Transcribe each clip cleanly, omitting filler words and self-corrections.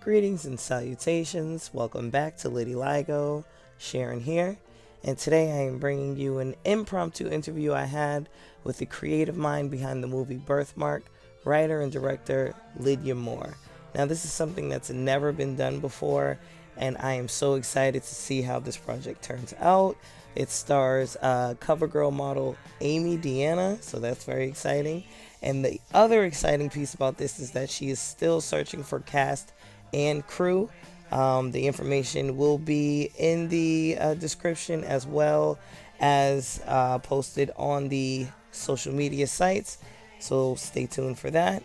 Greetings and salutations. Welcome back to Vitiligo. Sharon here. And today I am bringing you an impromptu interview I had with the creative mind behind the movie Birthmark, writer and director Lydia Moore. Now this is something that's never been done before, and I am so excited to see how this project turns out. It stars CoverGirl model Amy Deanna, so that's very exciting. And the other exciting piece about this is that she is still searching for cast and crew. The information will be in the description as well as posted on the social media sites. So stay tuned for that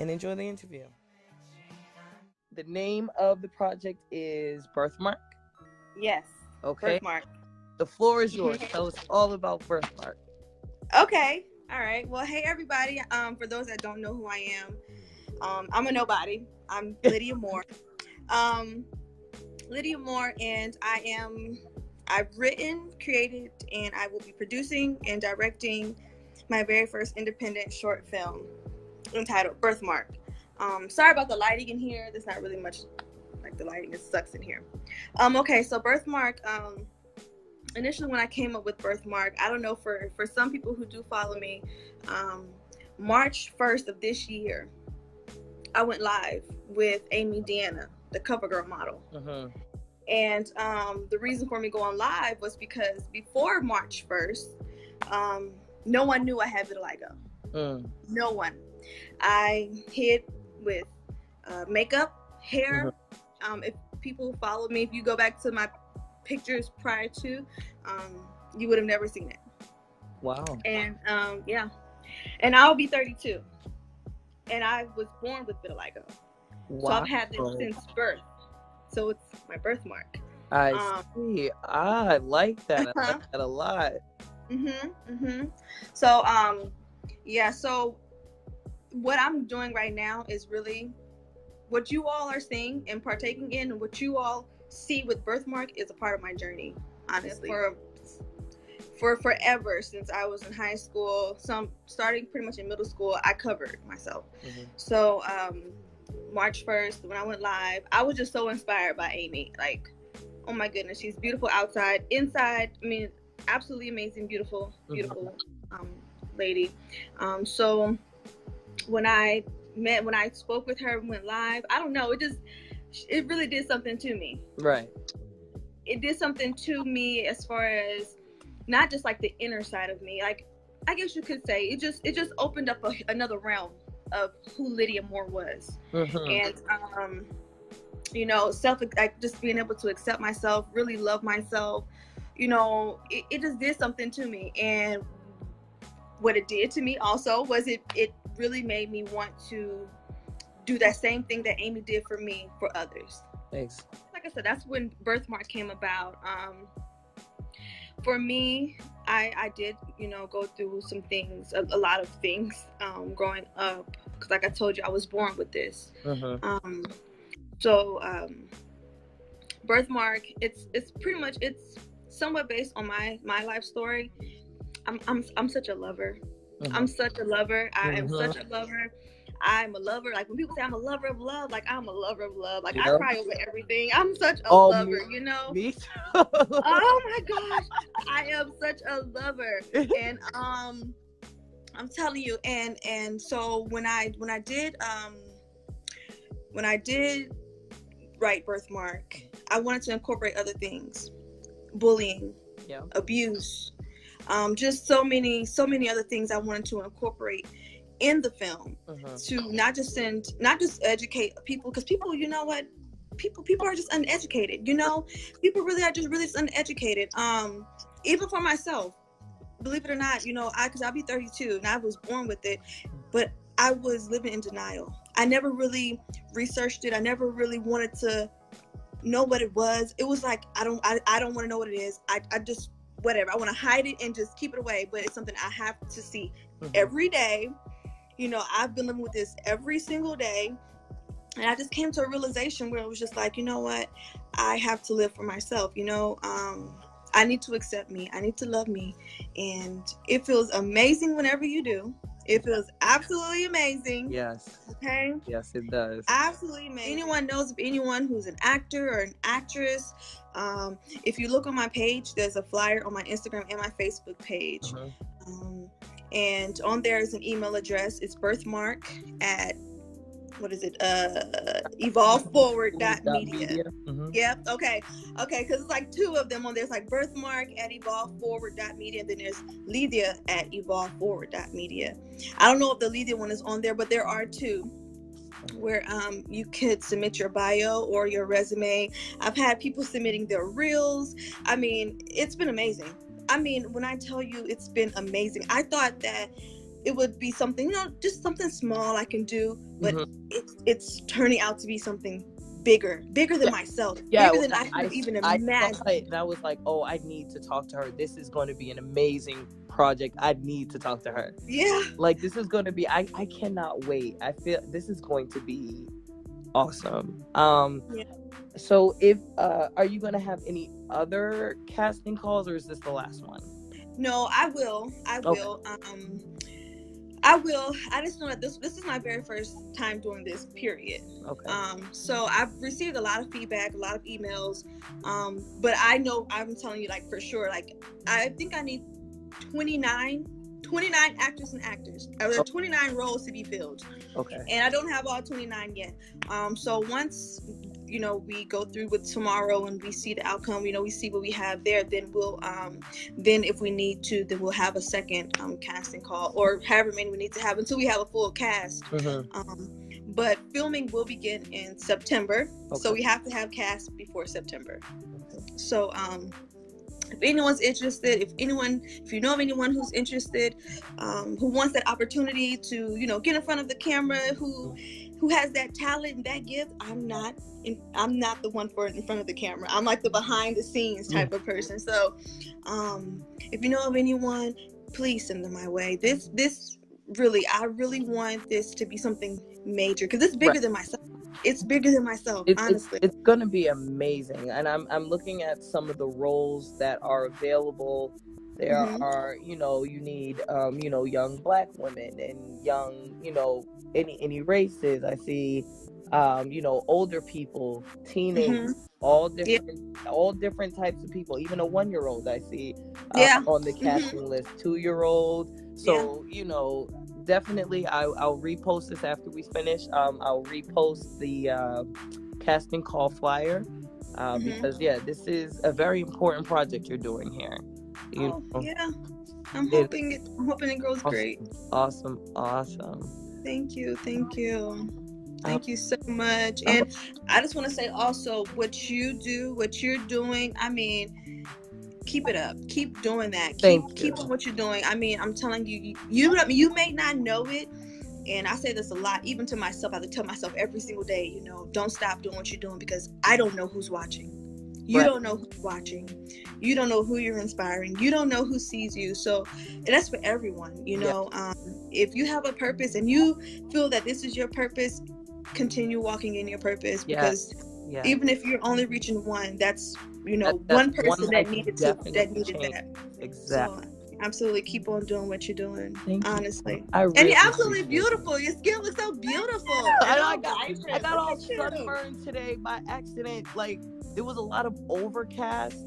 and enjoy the interview. The name of the project is Birthmark. Yes. Okay. Birthmark. The floor is yours. Tell us all about Birthmark. Okay. All right. Well, hey everybody. For those that don't know who I am, I'm a nobody. I'm Lydia Moore. Lydia Moore, and I've written, created, and I will be producing and directing my very first independent short film entitled Birthmark. Sorry about the lighting in here. There's not really much like the lighting. It sucks in here. Okay, so Birthmark, initially when I came up with Birthmark, I don't know, for some people who do follow me, March 1st of this year, I went live with Amy Deanna, the CoverGirl model. And the reason for me going live was because before March 1st, no one knew I had vitiligo. No one. I hid with makeup, hair. If people follow me, if you go back to my pictures prior to, you would have never seen it. Wow. And yeah, and I'll be 32, and I was born with vitiligo. Wow. So I've had this since birth. So it's my birthmark. I see. I like that. I like that a lot. So yeah. So what I'm doing right now is really what you all are seeing and partaking in, and what you all see with Birthmark is a part of my journey, honestly. For forever, since I was in high school, starting pretty much in middle school, I covered myself. So March 1st, when I went live, I was just so inspired by Amy. Like, oh my goodness, she's beautiful outside, inside. I mean, absolutely amazing, beautiful lady. So when I spoke with her and went live, I don't know, it really did something to me. Right. It did something to me as far as not just like the inner side of me. Like, I guess you could say it just opened up another realm of who Lydia Moore was. And you know, like just being able to accept myself, really love myself, you know, it just did something to me. And what it did to me also was it really made me want to do that same thing that Amy did for me for others. Thanks. Like I said, that's when Birthmark came about. For me, I did, you know, go through some things, a lot of things, growing up, because like I told you, I was born with this. So Birthmark, it's pretty much, it's somewhat based on my life story. I'm such a lover. I'm such a lover. I am such a lover. I'm a lover. Like when people say I'm a lover of love, like I'm a lover of love. Like I cry over everything. I'm such a lover, you know? Me too. Oh my gosh. I am such a lover. And I'm telling you, and so when I did write Birthmark, I wanted to incorporate other things. Bullying, abuse, just so many other things I wanted to incorporate in the film, to not just educate people, because people, you know what, people are just uneducated, you know, people really are just really uneducated. Even for myself, believe it or not, you know, because I'll be 32 and I was born with it, but I was living in denial. I never really researched it. I never really wanted to know what it was. It was like, I don't want to know what it is. I just, whatever, I want to hide it and just keep it away, but it's something I have to see every day. You know, I've been living with this every single day, and I just came to a realization where it was just like, you know what, I have to live for myself, you know. I need to accept me, I need to love me, and it feels amazing whenever you do. It feels absolutely amazing. Yes. Okay. Yes, it does. Absolutely amazing. Anyone knows of anyone who's an actor or an actress? If you look on my page, there's a flyer on my Instagram and my Facebook page. And on there is an email address. It's birthmark at evolveforward.media. Yep. Okay, because it's like two of them on there. It's like birthmark at evolveforward.media, and then there's Lydia at evolveforward.media. I don't know if the Lydia one is on there, but there are two where you could submit your bio or your resume. I've had people submitting their reels. I mean, it's been amazing. I mean, when I tell you it's been amazing, I thought that it would be something, just something small I can do, but it's turning out to be something bigger than myself, bigger than I could even imagine. I saw it and I was like, oh, I need to talk to her. This is going to be an amazing project. I need to talk to her. Yeah. Like, this is going to be, I cannot wait. I feel this is going to be awesome. So if, are you going to have any other casting calls, or is this the last one? No, I will. I will. I just know that this is my very first time doing this, period. Okay. So I've received a lot of feedback, a lot of emails. But I know, I'm telling you, like, for sure, like, I think I need 29 actors and actors. There are 29 roles to be filled. Okay. And I don't have all 29 yet. So once, we go through with tomorrow and we see the outcome, we see what we have there, then we'll, then if we need to, then we'll have a second casting call, or however many we need to have until we have a full cast. But filming will begin in September. Okay. So we have to have cast before September. So, if anyone's interested, if you know of anyone who's interested, who wants that opportunity to, get in front of the camera, who has that talent and that gift, I'm not the one for in front of the camera. I'm like the behind the scenes type of person. So, if you know of anyone, please send them my way. This really, I really want this to be something major, because it's bigger than myself. It's bigger than myself, honestly. It's gonna be amazing, and I'm looking at some of the roles that are available. There are, you need, young Black women and young, any races. I see, older people, teenagers, all different types of people. Even a 1-year-old I see on the casting list, 2-year-old. So definitely, I'll repost this after we finish. I'll repost the casting call flyer because this is a very important project you're doing here. I'm hoping it grows great. Awesome. Thank you so much. And I just want to say also, what you're doing, I mean, keep it up. Keep doing that. Keep on what you're doing. I mean, I'm telling you, you may not know it, and I say this a lot, even to myself. I have to tell myself every single day, don't stop doing what you're doing, because I don't know who's watching. You don't know who's watching. You don't know who you're inspiring. You don't know who sees you. So, and that's for everyone. If you have a purpose and you feel that this is your purpose, continue walking in your purpose, because even if you're only reaching one, that's one person that needed that. Exactly. So, absolutely, keep on doing what you're doing. Honestly, and you're absolutely beautiful. Your skin looks so beautiful. I got all sunburned today by accident. Like, there was a lot of overcast,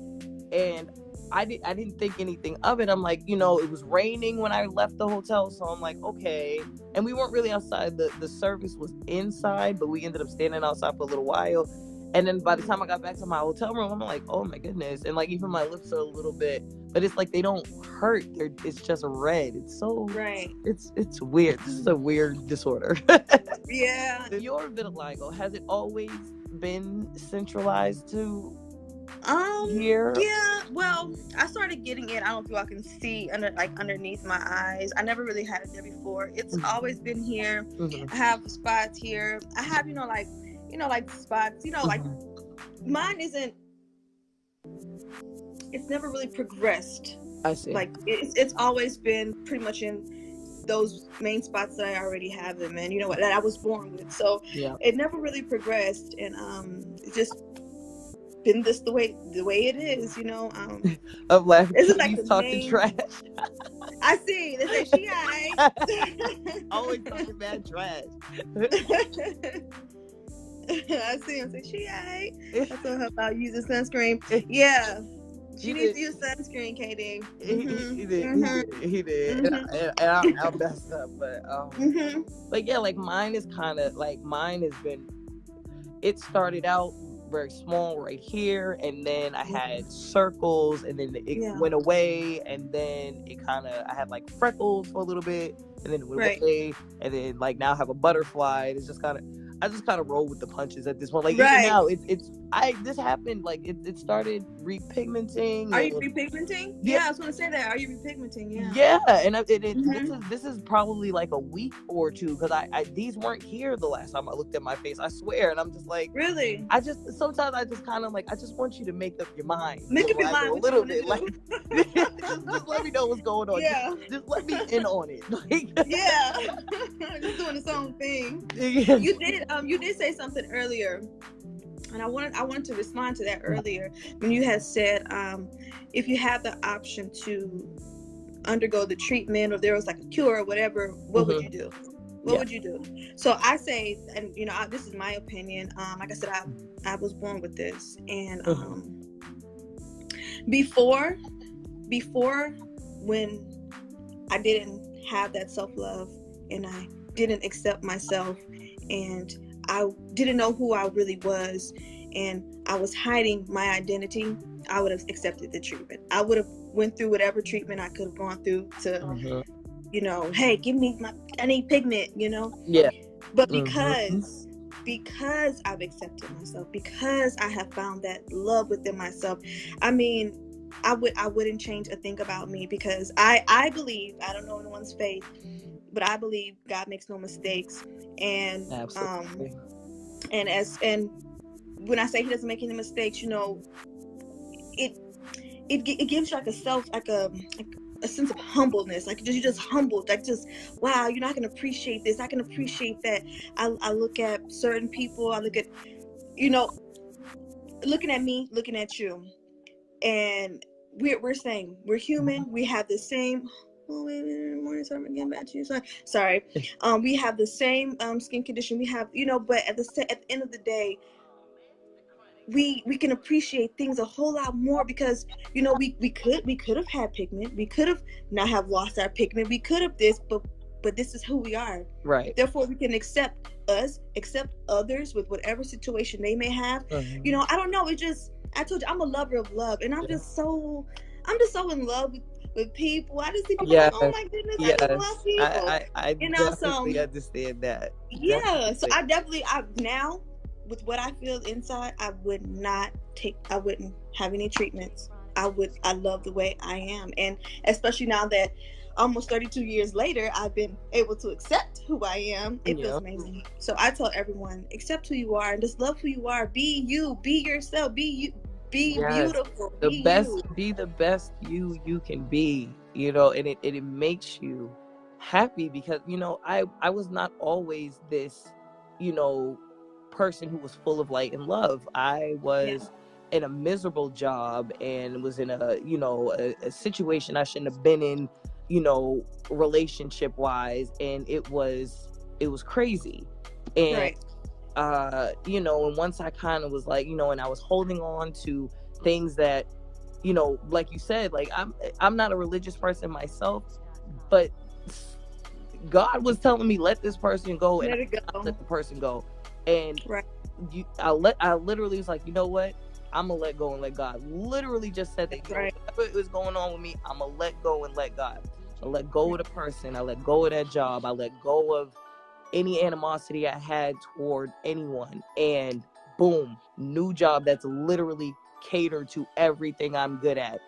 and I didn't think anything of it. I'm like, it was raining when I left the hotel, so I'm like, okay. And we weren't really outside. The service was inside, but we ended up standing outside for a little while. And then by the time I got back to my hotel room, I'm like, oh my goodness. And like, even my lips are a little bit, but it's like they don't hurt. It's just red. It's so It's weird. This is a weird disorder. Yeah. Your vitiligo, has it always been centralized to here? Yeah. Well, I started getting it. I don't know if y'all can see underneath my eyes. I never really had it there before. It's always been here. I have spots here. I have like spots, like mine isn't, it's never really progressed. I see. Like it's always been pretty much in those main spots that I already have them in, that I was born with. So it never really progressed, and been this the way it is, you know. I'm laughing. This is like He's the talking main trash. I see. They say she aight. Always talking bad trash. I see him say she aight. I told her about using sunscreen. Yeah. She needs to use sunscreen, Katie. He did. And I messed up, but yeah, like mine has been. It started out very small right here, and then I had circles, and then it went away, and then I had like freckles for a little bit, and then it went away, and then like now I have a butterfly. It's just I just kind of roll with the punches at this point. Like even now, this happened. Like it started repigmenting. Are you repigmenting? Yeah, I was gonna say that. Are you repigmenting? Yeah. And this is probably like a week or two, because these weren't here the last time I looked at my face. I swear, and I'm just like, really. Sometimes I just kind of like, I just want you to make up your mind. Make up your mind a little bit. Like just let me know what's going on. Yeah. Just let me in on it. Like, yeah. Just doing its own thing. Yeah. You did say something earlier, and I wanted to respond to that earlier when you had said if you have the option to undergo the treatment, or there was like a cure or whatever, what would you do? What would you do? So I say, and you know, this is my opinion. Like I said, I was born with this, and before when I didn't have that self-love, and I didn't accept myself, and I didn't know who I really was, and I was hiding my identity, I would have accepted the treatment. I would have went through whatever treatment I could have gone through to, you know, hey, I need pigment, you know? Yeah. But because I've accepted myself, because I have found that love within myself, I mean, I wouldn't change a thing about me, because I believe, I don't know anyone's faith, but I believe God makes no mistakes, and absolutely. And when I say He doesn't make any mistakes, you know, it gives you like a sense of humbleness, like you're just humbled, like just, wow, you know, I can appreciate this, I can appreciate that. I look at certain people, I look at, you know, looking at me, looking at you, and we're saying we're human, we have the same. Oh, wait a minute, morning, sorry, I'm getting back to you. Sorry. We have the same skin condition. We have, you know, but at the end of the day, we can appreciate things a whole lot more, because, you know, we could have had pigment, we could have not have lost our pigment, we could have this, but this is who we are. Right. Therefore, we can accept others with whatever situation they may have. You know, I don't know. I told you, I'm a lover of love, and I'm just so in love with people. I just see people like, oh my goodness, I just love people. I you know, definitely understand that. Yeah, definitely. So I now, with what I feel inside, I wouldn't have any treatments. I love the way I am, and especially now that almost 32 years later, I've been able to accept who I am. It feels amazing. So I tell everyone, accept who you are and just love who you are. Be you. Be yourself. Be you. Be beautiful. Be the best you can be, you know, and it makes you happy, because, you know, I was not always this, you know, person who was full of light and love. I was in a miserable job, and was in a situation I shouldn't have been in, you know, relationship wise, and it was crazy. And you know, and once I kind of was like, you know, and I was holding on to things that, you know, like you said, like I'm not a religious person myself, but God was telling me, let this person go, and I let the person go. And I literally was like, you know what? I'm gonna let go and let God. Literally just said that. Whatever was going on with me, I'm gonna let go and let God. I let go of the person. I let go of that job. I let go of any animosity I had toward anyone, and boom, new job that's literally catered to everything I'm good at.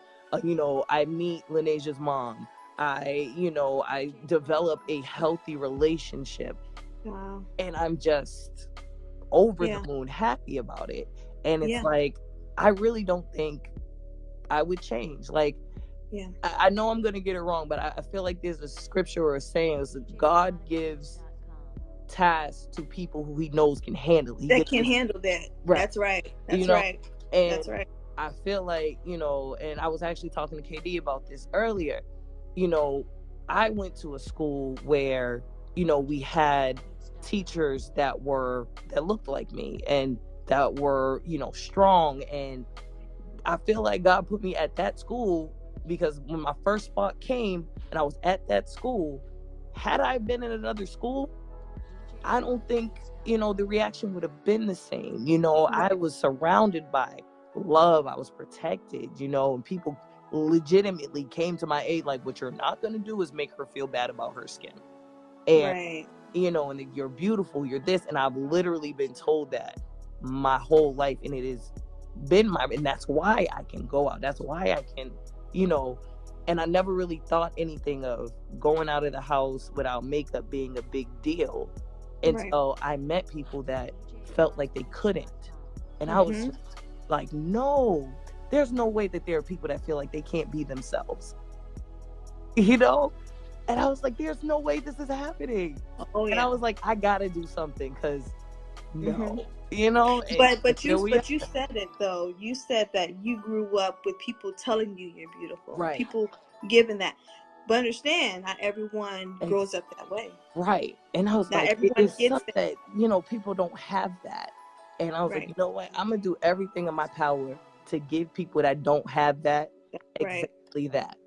You know, I meet Lineasia's mom. I develop a healthy relationship. Wow. And I'm just over the moon happy about it. And it's like, I really don't think I would change. Like, I know I'm gonna get it wrong, but I feel like there's a scripture or a saying that God gives tasks to people who He knows can handle it. That can handle that. Right. That's right. That's right. And That's right. I feel like, you know, and I was actually talking to KD about this earlier. You know, I went to a school where, you know, we had teachers that looked like me and that were, you know, strong. And I feel like God put me at that school because when my first spot came and I was at that school, had I been in another school, I don't think, you know, the reaction would have been the same. You know, I Right. was surrounded by love. I was protected, you know, and people legitimately came to my aid. Like, what you're not going to do is make her feel bad about her skin. And, Right. you know, and you're beautiful, you're this. And I've literally been told that my whole life. And it has been and that's why I can go out. That's why I can, you know, and I never really thought anything of going out of the house without makeup being a big deal until I met people that felt like they couldn't. And I was like, no, there's no way that there are people that feel like they can't be themselves. You know? And I was like, there's no way this is happening. Oh, yeah. And I was like, I gotta do something because no. You know? But you said it though. You said that you grew up with people telling you you're beautiful. Right. People giving that. But understand, not everyone grows up that way. Right. And I was not like, everyone gets that, you know, people don't have that. And I was like, you know what? I'm going to do everything in my power to give people that don't have that exactly that.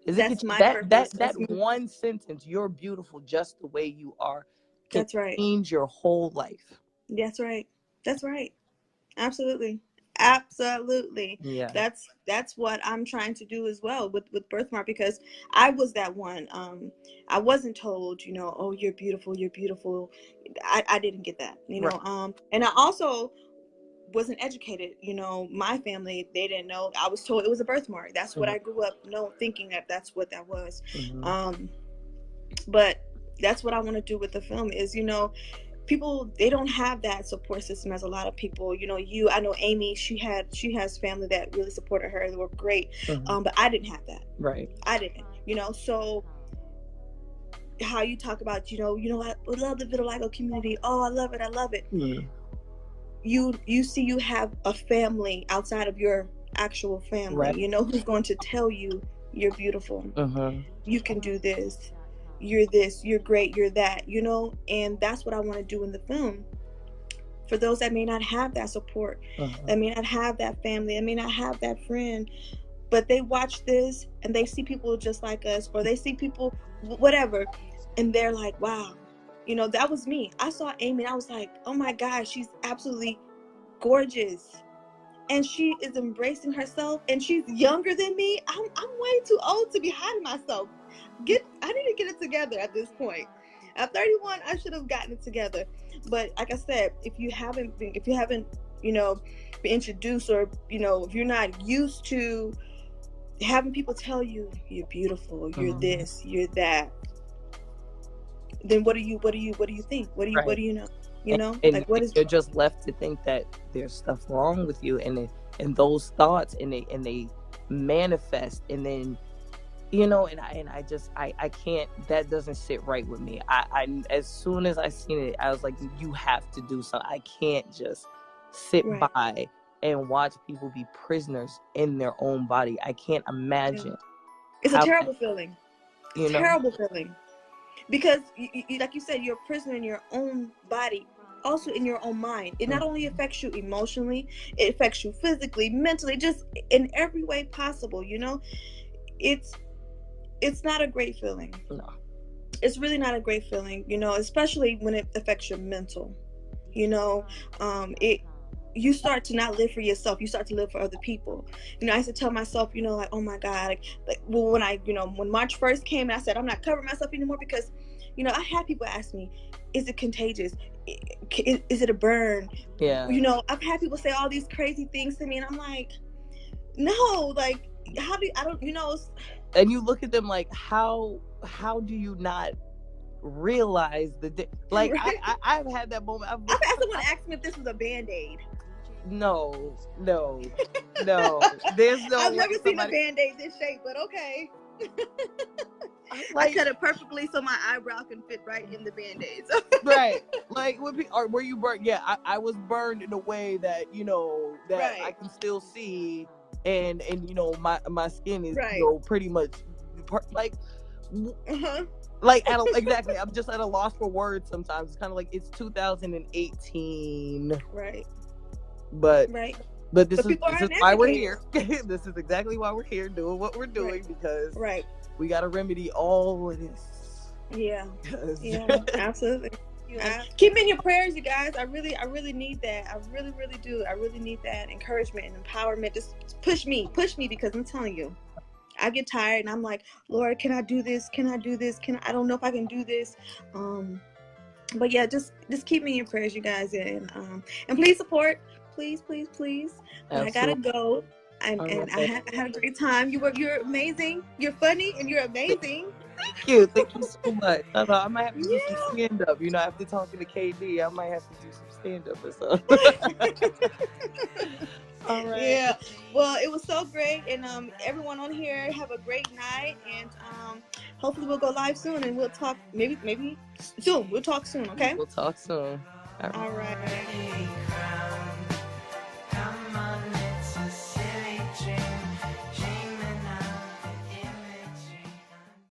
That's my purpose. That one sentence, you're beautiful just the way you are, can change your whole life. That's right. That's right. Absolutely. Absolutely. Yeah. That's what I'm trying to do as well with Birthmark, because I was that one. I wasn't told, you know, oh, you're beautiful, you're beautiful. I didn't get that, you know. And I also wasn't educated, you know. My family, they didn't know. I was told it was a birthmark. That's what I grew up thinking that's what that was. But that's what I want to do with the film is, you know, people, they don't have that support system as a lot of people. You know, I know Amy, she has family that really supported her. They were great. But I didn't have that. Right. I didn't, you know. So how you talk about, you know, I love the vitiligo community. Oh, I love it. You see, you have a family outside of your actual family, you know, who's going to tell you you're beautiful. You can do this. You're great, you're that, you know. And that's what I want to do in the film. For those that may not have that support, that may not have that family, that may not have that friend, but they watch this and they see people just like us, or they see people, whatever, and they're like, wow, you know, that was me. I saw Amy and I was like, oh my gosh, she's absolutely gorgeous. And she is embracing herself, and she's younger than me. I'm way too old to be hiding myself. I need to get it together at this point. At 31, I should have gotten it together. But like I said, if you haven't, you know, been introduced, or, you know, if you're not used to having people tell you you're beautiful, you're this, you're that, then what do you think? What do you know? You know, and like, what is, you're just left to think that there's stuff wrong with you, and those thoughts, and they manifest, and then, you know, and I can't, that doesn't sit right with me. I as soon as I seen it, I was like, you have to do something. I can't just sit by and watch people be prisoners in their own body. I can't imagine. It's a terrible feeling. It's a terrible feeling. Because, you, like you said, you're a prisoner in your own body, also in your own mind. It not only affects you emotionally, it affects you physically, mentally, just in every way possible, you know? It's not a great feeling. No. It's really not a great feeling, you know, especially when it affects your mental. You know, you start to not live for yourself. You start to live for other people. You know, I used to tell myself, you know, like, oh my God, like well, when March 1st came, I said, I'm not covering myself anymore, because, you know, I had people ask me, is it contagious? Is it a burn? Yeah. You know, I've had people say all these crazy things to me, and I'm like, no, like, I don't, you know. And you look at them like, how do you not realize like, I've had that moment. I've had someone ask me if this was a Band-Aid. No. There's no I've never seen a Band-Aid this shape, but okay. I cut it perfectly so my eyebrow can fit right in the band-aids. Right. Like, were you burned? Yeah, I was burned in a way that, that I can still see, and my skin is, pretty much like, like, exactly. I'm just at a loss for words sometimes. It's kind of like it's 2018. Right. But this is why we're here. This is exactly why we're here doing what we're doing, because we got to remedy all of this. Yeah, absolutely. Keep me in your prayers, you guys. I really need that. I really do. I really need that encouragement and empowerment. Just push me, because I'm telling you, I get tired and I'm like, Lord, can I do this? Can I do this? I don't know if I can do this. But yeah, just keep me in your prayers, you guys, and please support. Please. I gotta go. I had a great time. You're amazing. You're funny and you're amazing. Thank you so much. I might have to do some stand up. After talking to KD, I might have to do some stand up or something. All right. Yeah. Well, it was so great, and everyone on here, have a great night, and hopefully we'll go live soon, and we'll talk maybe soon. We'll talk soon. Okay. We'll talk soon. All right.